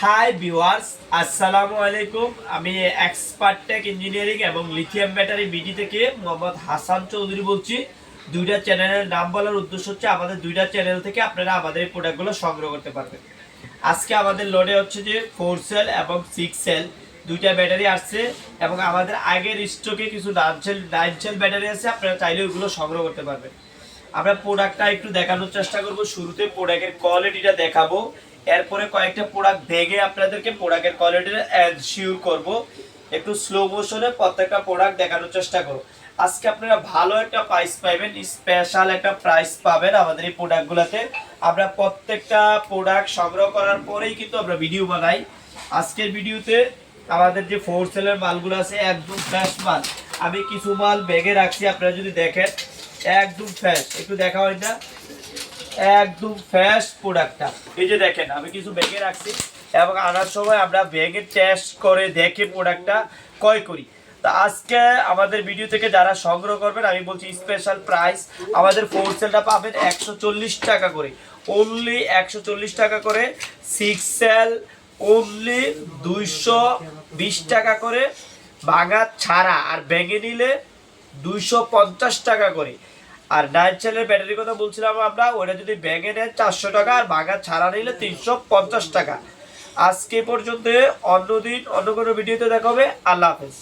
Hi viewers, আসসালামু আলাইকুম। আমি এক্সপার্ট টেক ইঞ্জিনিয়ারিং এবং লিথিয়াম ব্যাটারি বিডি থেকে মোহাম্মদ হাসান চৌধুরী বলছি। দুইটা চ্যানেলের নাম বলার উদ্দেশ্য হচ্ছে আমাদের দুইটা চ্যানেল থেকে আপনারা আমাদের এই প্রোডাক্টগুলো সংগ্রহ করতে পারবেন। আজকে আমাদের লোডে হচ্ছে যে 4 সেল এবং 6 সেল দুইটা ব্যাটারি আসছে এবং আমাদের আগের স্টকে কিছু 9 সেল ব্যাটারি আছে, আপনারা চাইলে ওইগুলো সংগ্রহ করতে পারবেন। আমরা প্রোডাক্টটা একটু দেখানোর চেষ্টা করব। শুরুতে প্রোডাক্টের কোয়ালিটিটা দেখাবো, এরপরে কয়েকটা প্রোডাক্ট ভেঙে আপনাদেরকে প্রোডাক্টের কোয়ালিটিটা এনশিওর করব। একটু স্লো মোশনে প্রত্যেকটা প্রোডাক্ট দেখানোর চেষ্টা করব। আজকে আপনারা ভালো একটা প্রাইস পাবেন, স্পেশাল একটা প্রাইস পাবেন আমাদের এই প্রোডাক্টগুলোতে। আমরা প্রত্যেকটা প্রোডাক্ট সংগ্রহ করার পরেই কিন্তু আমরা ভিডিও বানাই। আজকের ভিডিওতে আমাদের যে 4 সেলের মালগুলো আছে একদম ফ্রেশ মাল। আমি কিছু মাল ব্যাগে রাখছি, আপনারা যদি দেখেন একদম ফ্রেশ। একটু দেখা হয় না, একদম ফ্রেশ প্রোডাক্টটা। এই যে দেখেন আমি কিছু ব্যাগে রাখছি এবং আনার সময় আমরা ব্যাগে টেস্ট করে দেখে প্রোডাক্টটা ক্রয় করি। তা আজকে আমাদের ভিডিও থেকে যারা সংগ্রহ করবেন আমি বলছি স্পেশাল প্রাইস। আমাদের 4 সেলটা পাবেন 140 টাকা করে, অনলি 140 টাকা করে। 6 সেল অনলি 220 টাকা করে, ভাঙা ছাড়া। আর ব্যাগে নিলে 250 টাকা করে। আর 9 সেলের ব্যাটারির কথা বলছিলাম আমরা, ওটা যদি ব্যাগে নেন 400 টাকা, আর ভাঙা ছাড়া নিলে 350 টাকা। আজকে পর্যন্ত, অন্যদিন অন্য কোনো ভিডিওতে দেখা হবে। আল্লাহ হাফেজ।